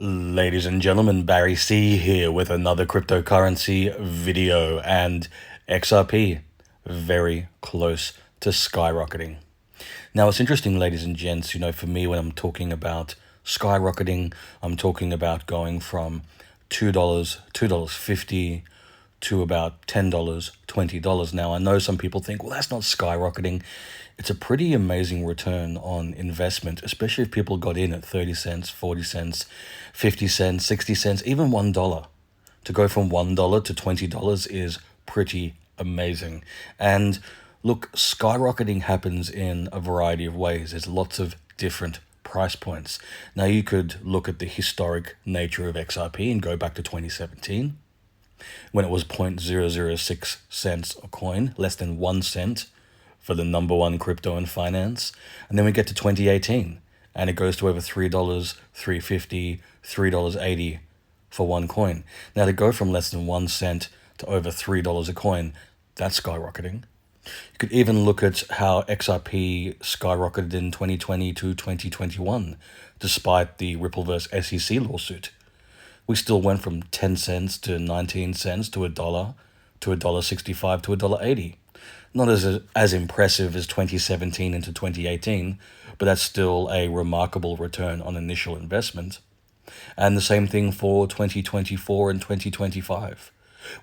Ladies and gentlemen, Barry C here with another cryptocurrency video, and XRP very close to skyrocketing. Now, it's interesting, ladies and gents, for me, when I'm talking about skyrocketing, I'm talking about going from $2, $2.50 to about $10, $20. Now, I know some people think, well, that's not skyrocketing. It's a pretty amazing return on investment, especially if people got in at 30 cents, 40 cents, 50 cents, 60 cents, even $1. To go from $1 to $20 is pretty amazing. And look, skyrocketing happens in a variety of ways. There's lots of different price points. Now, you could look at the historic nature of XRP and go back to 2017 when it was 0.006 cents a coin, less than 1 cent for the number one crypto in finance. And then we get to 2018 and it goes to over $3, $3.50, $3.80 for one coin. Now, to go from less than 1 cent to over $3 a coin, that's skyrocketing. You could even look at how XRP skyrocketed in 2020 to 2021, despite the Ripple vs. SEC lawsuit. We still went from 10 cents to 19 cents to $1 to $1.65 to $1.80. Not as impressive as 2017 into 2018, but that's still a remarkable return on initial investment. And the same thing for 2024 and 2025.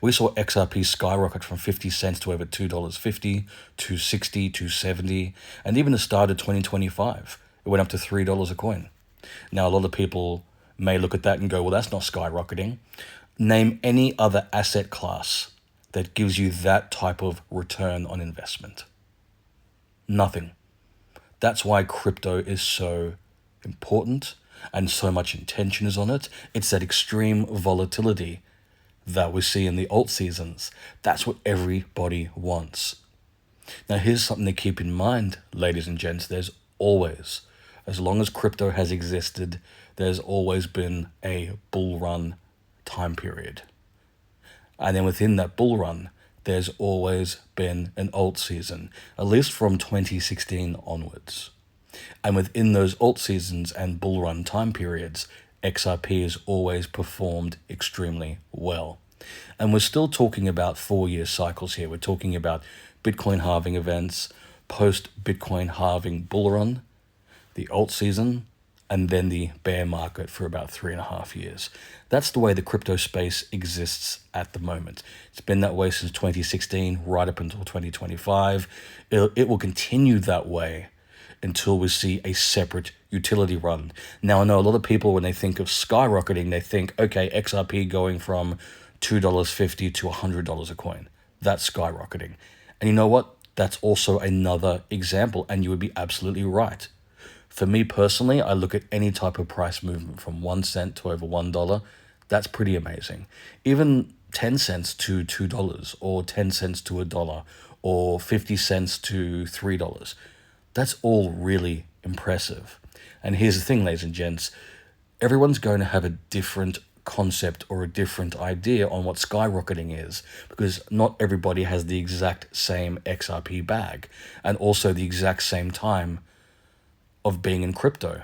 We saw XRP skyrocket from 50 cents to over $2.50, $2.60, $2.70, and even the start of 2025, it went up to $3 a coin. Now, a lot of people may look at that and go, well, that's not skyrocketing. Name any other asset class that gives you that type of return on investment. Nothing. That's why crypto is so important and so much intention is on it. It's that extreme volatility that we see in the alt seasons. That's what everybody wants. Now, here's something to keep in mind, ladies and gents. There's always, as long as crypto has existed, there's always been a bull run time period. And then within that bull run, there's always been an alt season, at least from 2016 onwards. And within those alt seasons and bull run time periods, XRP has always performed extremely well. And we're still talking about 4-year cycles here. We're talking about Bitcoin halving events, post-Bitcoin halving bull run, the alt season, and then the bear market for about 3.5 years. That's the way the crypto space exists at the moment. It's been that way since 2016, right up until 2025. It will continue that way until we see a separate utility run. Now, I know a lot of people, when they think of skyrocketing, they think, okay, XRP going from $2.50 to $100 a coin. That's skyrocketing. And you know what? That's also another example, and you would be absolutely right. For me personally, I look at any type of price movement from 1 cent to over $1. That's pretty amazing. Even 10 cents to $2, or 10 cents to $1, or 50 cents to $3. That's all really impressive. And here's the thing, ladies and gents, everyone's going to have a different concept or a different idea on what skyrocketing is, because not everybody has the exact same XRP bag and also the exact same time of being in crypto.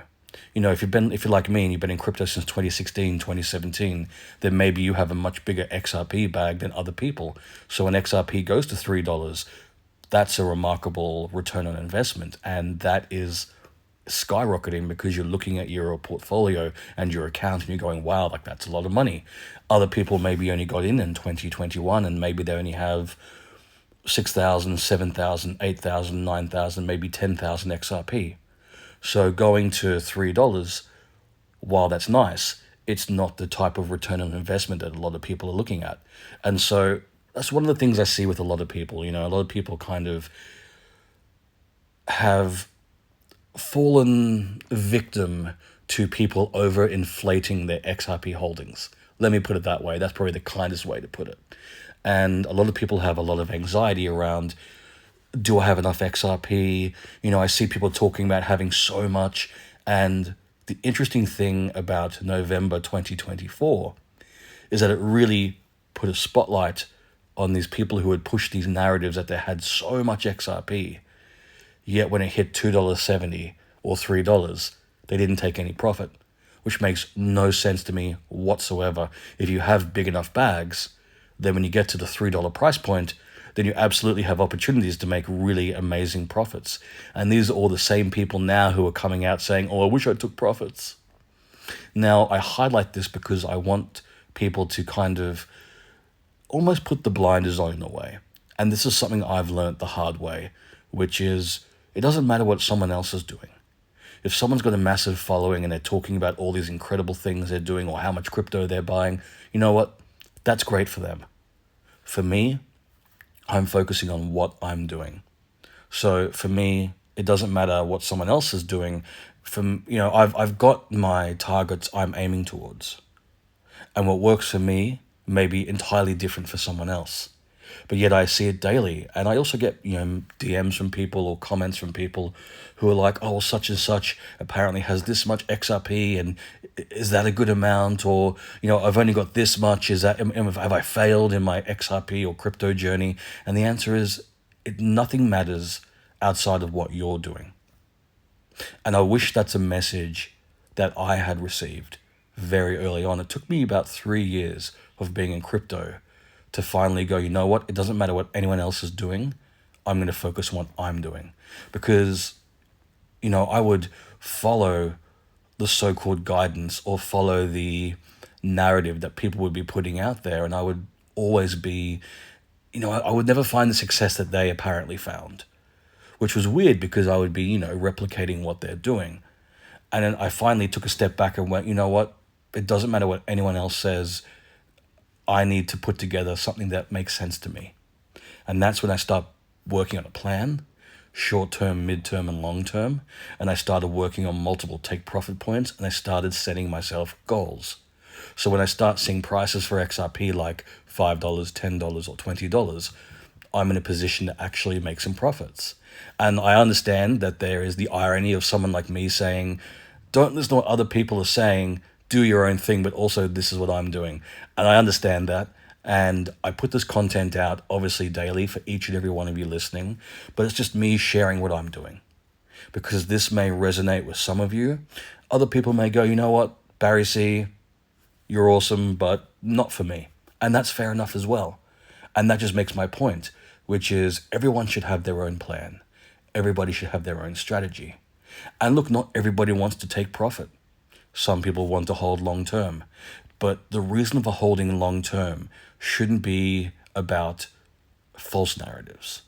If you're like me and you've been in crypto since 2016, 2017, then maybe you have a much bigger XRP bag than other people. So when XRP goes to $3, that's a remarkable return on investment. And that is skyrocketing because you're looking at your portfolio and your account and you're going, wow, like that's a lot of money. Other people maybe only got in 2021 and maybe they only have 6,000, 7,000, 8,000, 9,000, maybe 10,000 XRP. So going to $3, while that's nice, it's not the type of return on investment that a lot of people are looking at. And so that's one of the things I see with a lot of people. A lot of people kind of have fallen victim to people overinflating their XRP holdings. Let me put it that way. That's probably the kindest way to put it. And a lot of people have a lot of anxiety around, do I have enough XRP? I see people talking about having so much. And the interesting thing about November 2024 is that it really put a spotlight on these people who had pushed these narratives that they had so much XRP. Yet when it hit $2.70 or $3, they didn't take any profit. which makes no sense to me whatsoever. If you have big enough bags, then when you get to the $3 price point, then you absolutely have opportunities to make really amazing profits. And these are all the same people now who are coming out saying, oh, I wish I took profits. Now, I highlight this because I want people to kind of almost put the blinders on in a way. And this is something I've learned the hard way, which is it doesn't matter what someone else is doing. If someone's got a massive following and they're talking about all these incredible things they're doing or how much crypto they're buying, you know what? That's great for them. For me, I'm focusing on what I'm doing. So for me, it doesn't matter what someone else is doing. I've got my targets I'm aiming towards. And what works for me may be entirely different for someone else. But yet I see it daily. And I also get, DMs from people or comments from people who are like, oh, such and such apparently has this much XRP, and is that a good amount? Or, I've only got this much. Have I failed in my XRP or crypto journey? And the answer is nothing matters outside of what you're doing. And I wish that's a message that I had received very early on. It took me about 3 years of being in crypto to finally go, you know what? It doesn't matter what anyone else is doing. I'm going to focus on what I'm doing. Because, I would follow the so-called guidance or follow the narrative that people would be putting out there. And I would always be, I would never find the success that they apparently found, which was weird because I would be, replicating what they're doing. And then I finally took a step back and went, you know what? It doesn't matter what anyone else says. I need to put together something that makes sense to me. And that's when I start working on a plan, short-term, mid-term, and long-term. And I started working on multiple take profit points, and I started setting myself goals. So when I start seeing prices for XRP like $5, $10, or $20, I'm in a position to actually make some profits. And I understand that there is the irony of someone like me saying, don't listen to what other people are saying, do your own thing, but also this is what I'm doing. And I understand that. And I put this content out, obviously daily, for each and every one of you listening, but it's just me sharing what I'm doing. Because this may resonate with some of you. Other people may go, you know what, Barry C., you're awesome, but not for me. And that's fair enough as well. And that just makes my point, which is everyone should have their own plan. Everybody should have their own strategy. And look, not everybody wants to take profit. Some people want to hold long term. But the reason for holding long term shouldn't be about false narratives.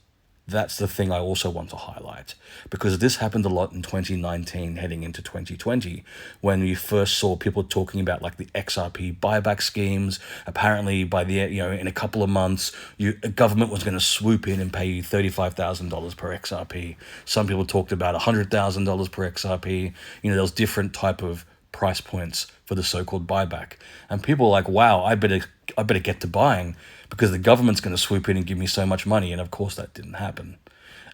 That's the thing I also want to highlight, because this happened a lot in 2019 heading into 2020 when we first saw people talking about like the XRP buyback schemes. Apparently by in a couple of months, a government was going to swoop in and pay you $35,000 per XRP. Some people talked about $100,000 per XRP. There was different type of price points for the so-called buyback. And people were like, wow, I better get to buying because the government's going to swoop in and give me so much money. And of course that didn't happen.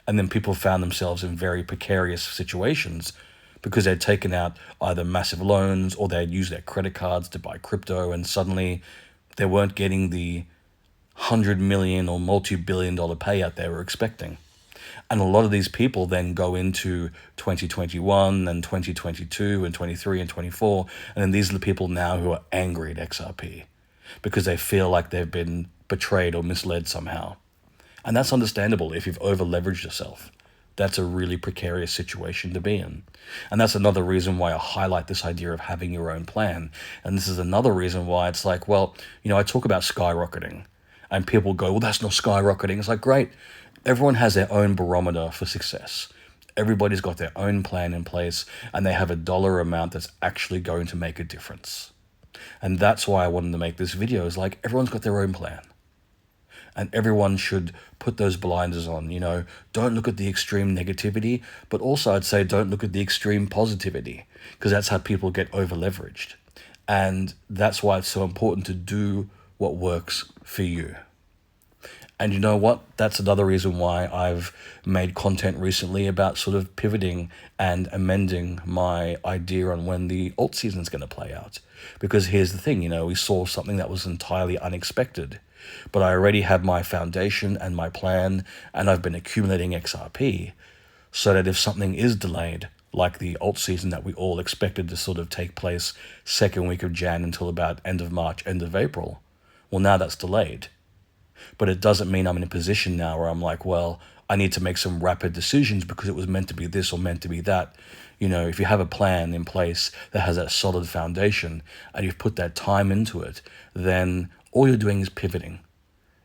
And then people found themselves in very precarious situations because they'd taken out either massive loans or they'd used their credit cards to buy crypto, and suddenly they weren't getting the $100 million or multi-billion-dollar payout they were expecting. And a lot of these people then go into 2021 and 2022 and 23 and 24. And then these are the people now who are angry at XRP because they feel like they've been betrayed or misled somehow. And that's understandable if you've over-leveraged yourself. That's a really precarious situation to be in. And that's another reason why I highlight this idea of having your own plan. And this is another reason why it's like, well, I talk about skyrocketing. And people go, well, that's not skyrocketing. It's like, great. Everyone has their own barometer for success. Everybody's got their own plan in place, and they have a dollar amount that's actually going to make a difference. And that's why I wanted to make this video, is like everyone's got their own plan. And everyone should put those blinders on, don't look at the extreme negativity, but also I'd say don't look at the extreme positivity, because that's how people get over leveraged. And that's why it's so important to do what works for you. And you know what? That's another reason why I've made content recently about sort of pivoting and amending my idea on when the alt season is going to play out. Because here's the thing, we saw something that was entirely unexpected. But I already have my foundation and my plan, and I've been accumulating XRP so that if something is delayed, like the alt season that we all expected to sort of take place second week of Jan until about end of March, end of April. Well, now that's delayed. But it doesn't mean I'm in a position now where I'm like, well, I need to make some rapid decisions because it was meant to be this or meant to be that. You know, if you have a plan in place that has that solid foundation and you've put that time into it, then all you're doing is pivoting.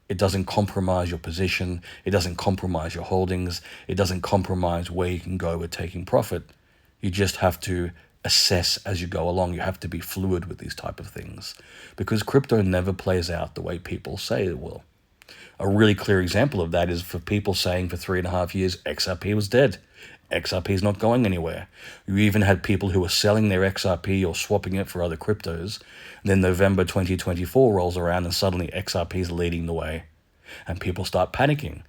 It doesn't compromise your position. It doesn't compromise your holdings. It doesn't compromise where you can go with taking profit. You just have to assess as you go along. You have to be fluid with these type of things because crypto never plays out the way people say it will. A really clear example of that is for people saying for 3.5 years, XRP was dead. XRP is not going anywhere. You even had people who were selling their XRP or swapping it for other cryptos. And then November 2024 rolls around and suddenly XRP is leading the way. And people start panicking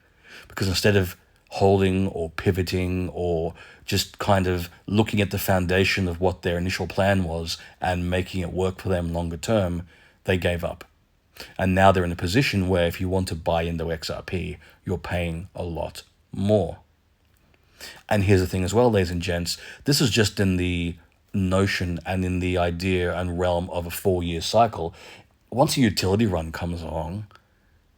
because instead of holding or pivoting or just kind of looking at the foundation of what their initial plan was and making it work for them longer term, they gave up. And now they're in a position where if you want to buy into XRP, you're paying a lot more. And here's the thing as well, ladies and gents, this is just in the notion and in the idea and realm of a 4-year cycle. Once a utility run comes along,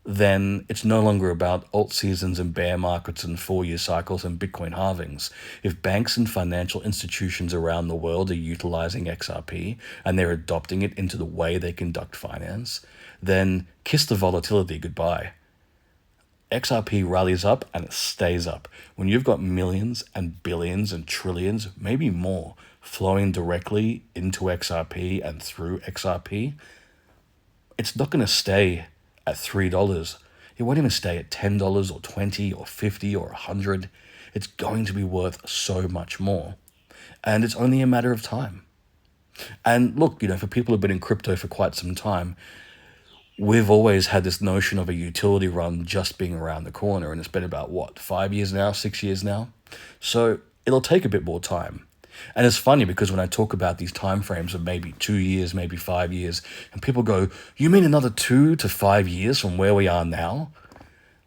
then it's no longer about alt seasons and bear markets and 4-year cycles and Bitcoin halvings. If banks and financial institutions around the world are utilizing XRP and they're adopting it into the way they conduct finance, then kiss the volatility goodbye. XRP rallies up and it stays up. When you've got millions and billions and trillions, maybe more, flowing directly into XRP and through XRP, it's not going to stay at $3. It won't even stay at $10 or $20 or $50 or $100. It's going to be worth so much more. And it's only a matter of time. And look, for people who've been in crypto for quite some time, we've always had this notion of a utility run just being around the corner, and it's been about, 5 years now, 6 years now? So it'll take a bit more time. And it's funny because when I talk about these time frames of maybe 2 years, maybe 5 years, and people go, you mean another 2 to 5 years from where we are now?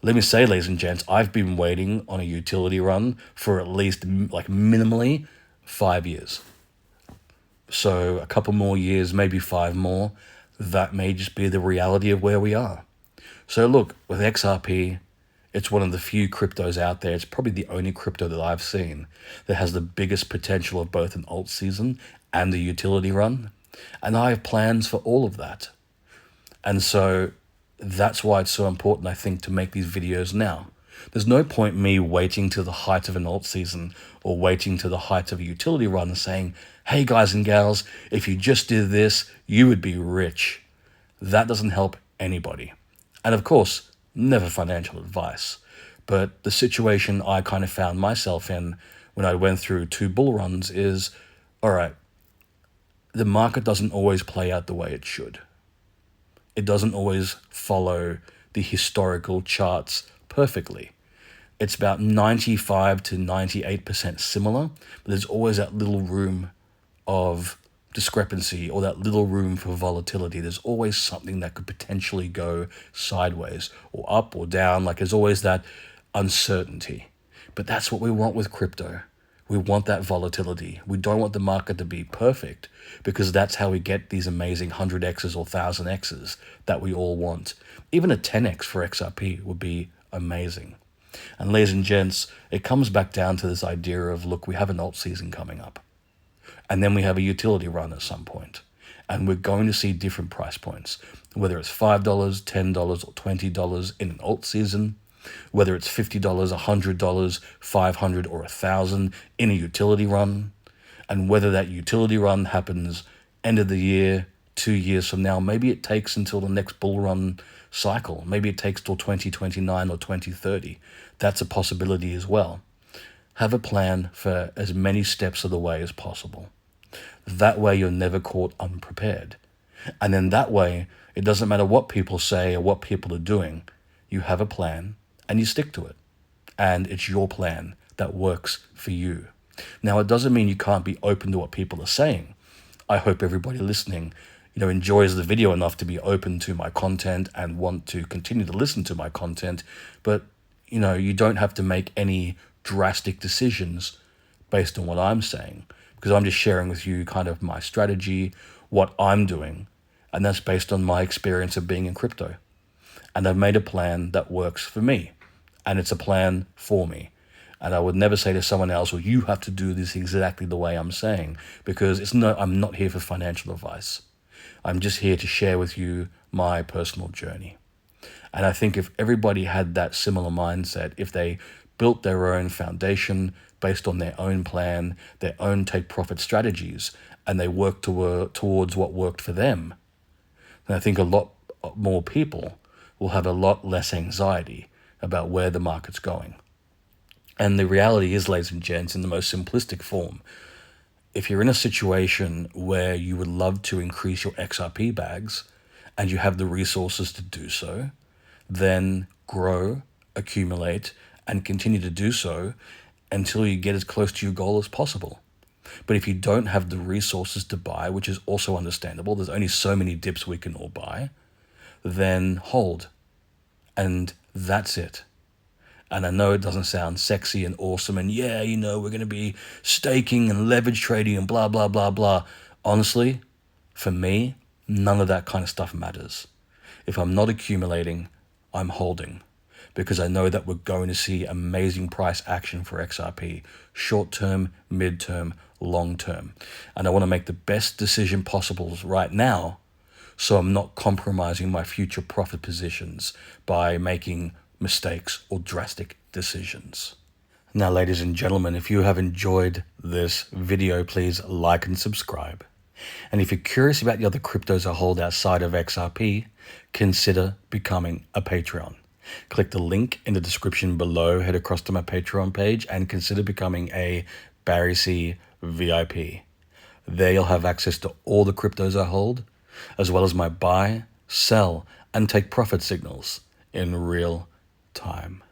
Let me say, ladies and gents, I've been waiting on a utility run for at least minimally 5 years. So a couple more years, maybe 5 more, that may just be the reality of where we are. So look, with XRP, it's one of the few cryptos out there. It's probably the only crypto that I've seen that has the biggest potential of both an alt season and a utility run. And I have plans for all of that. And so that's why it's so important, I think, to make these videos now. There's no point me waiting to the height of an alt season or waiting to the height of a utility run and saying, hey guys and gals, if you just did this, you would be rich. That doesn't help anybody. And of course, never financial advice. But the situation I kind of found myself in when I went through 2 bull runs is, all right, the market doesn't always play out the way it should. It doesn't always follow the historical charts perfectly. It's about 95 to 98% similar, but there's always that little room of discrepancy or that little room for volatility. There's always something that could potentially go sideways or up or down. There's always that uncertainty. But that's what we want with crypto. We want that volatility. We don't want the market to be perfect because that's how we get these amazing 100x's or 1000x's that we all want. Even a 10x for XRP would be amazing. And ladies and gents, it comes back down to this idea of, look, we have an alt season coming up. And then we have a utility run at some point. And we're going to see different price points, whether it's $5, $10, or $20 in an alt season, whether it's $50, $100, $500, or $1,000 in a utility run, and whether that utility run happens end of the year, 2 years from now. Maybe it takes until the next bull run cycle. Maybe it takes till 2029 or 2030. That's a possibility as well. Have a plan for as many steps of the way as possible. That way you're never caught unprepared. And then that way, it doesn't matter what people say or what people are doing. You have a plan and you stick to it. And it's your plan that works for you. Now, it doesn't mean you can't be open to what people are saying. I hope everybody listening, enjoys the video enough to be open to my content and want to continue to listen to my content. But, you don't have to make any drastic decisions based on what I'm saying, because I'm just sharing with you kind of my strategy, what I'm doing, and that's based on my experience of being in crypto. And I've made a plan that works for me, and it's a plan for me. And I would never say to someone else, well, you have to do this exactly the way I'm saying, because I'm not here for financial advice. I'm just here to share with you my personal journey. And I think if everybody had that similar mindset, if they built their own foundation based on their own plan, their own take profit strategies, and they worked towards what worked for them, then I think a lot more people will have a lot less anxiety about where the market's going. And the reality is, ladies and gents, in the most simplistic form, if you're in a situation where you would love to increase your XRP bags and you have the resources to do so, then grow, accumulate, and continue to do so until you get as close to your goal as possible. But if you don't have the resources to buy, which is also understandable, there's only so many dips we can all buy, then hold. And that's it. And I know it doesn't sound sexy and awesome and yeah, we're going to be staking and leverage trading and blah, blah, blah, blah. Honestly, for me, none of that kind of stuff matters. If I'm not accumulating, I'm holding, because I know that we're going to see amazing price action for XRP, short-term, mid-term, long-term. And I want to make the best decision possible right now, so I'm not compromising my future profit positions by making mistakes or drastic decisions. Now, ladies and gentlemen, if you have enjoyed this video, please like and subscribe. And if you're curious about the other cryptos I hold outside of XRP, consider becoming a Patreon. Click the link in the description below, head across to my Patreon page, and consider becoming a Barry C VIP. There you'll have access to all the cryptos I hold, as well as my buy, sell, and take profit signals in real time.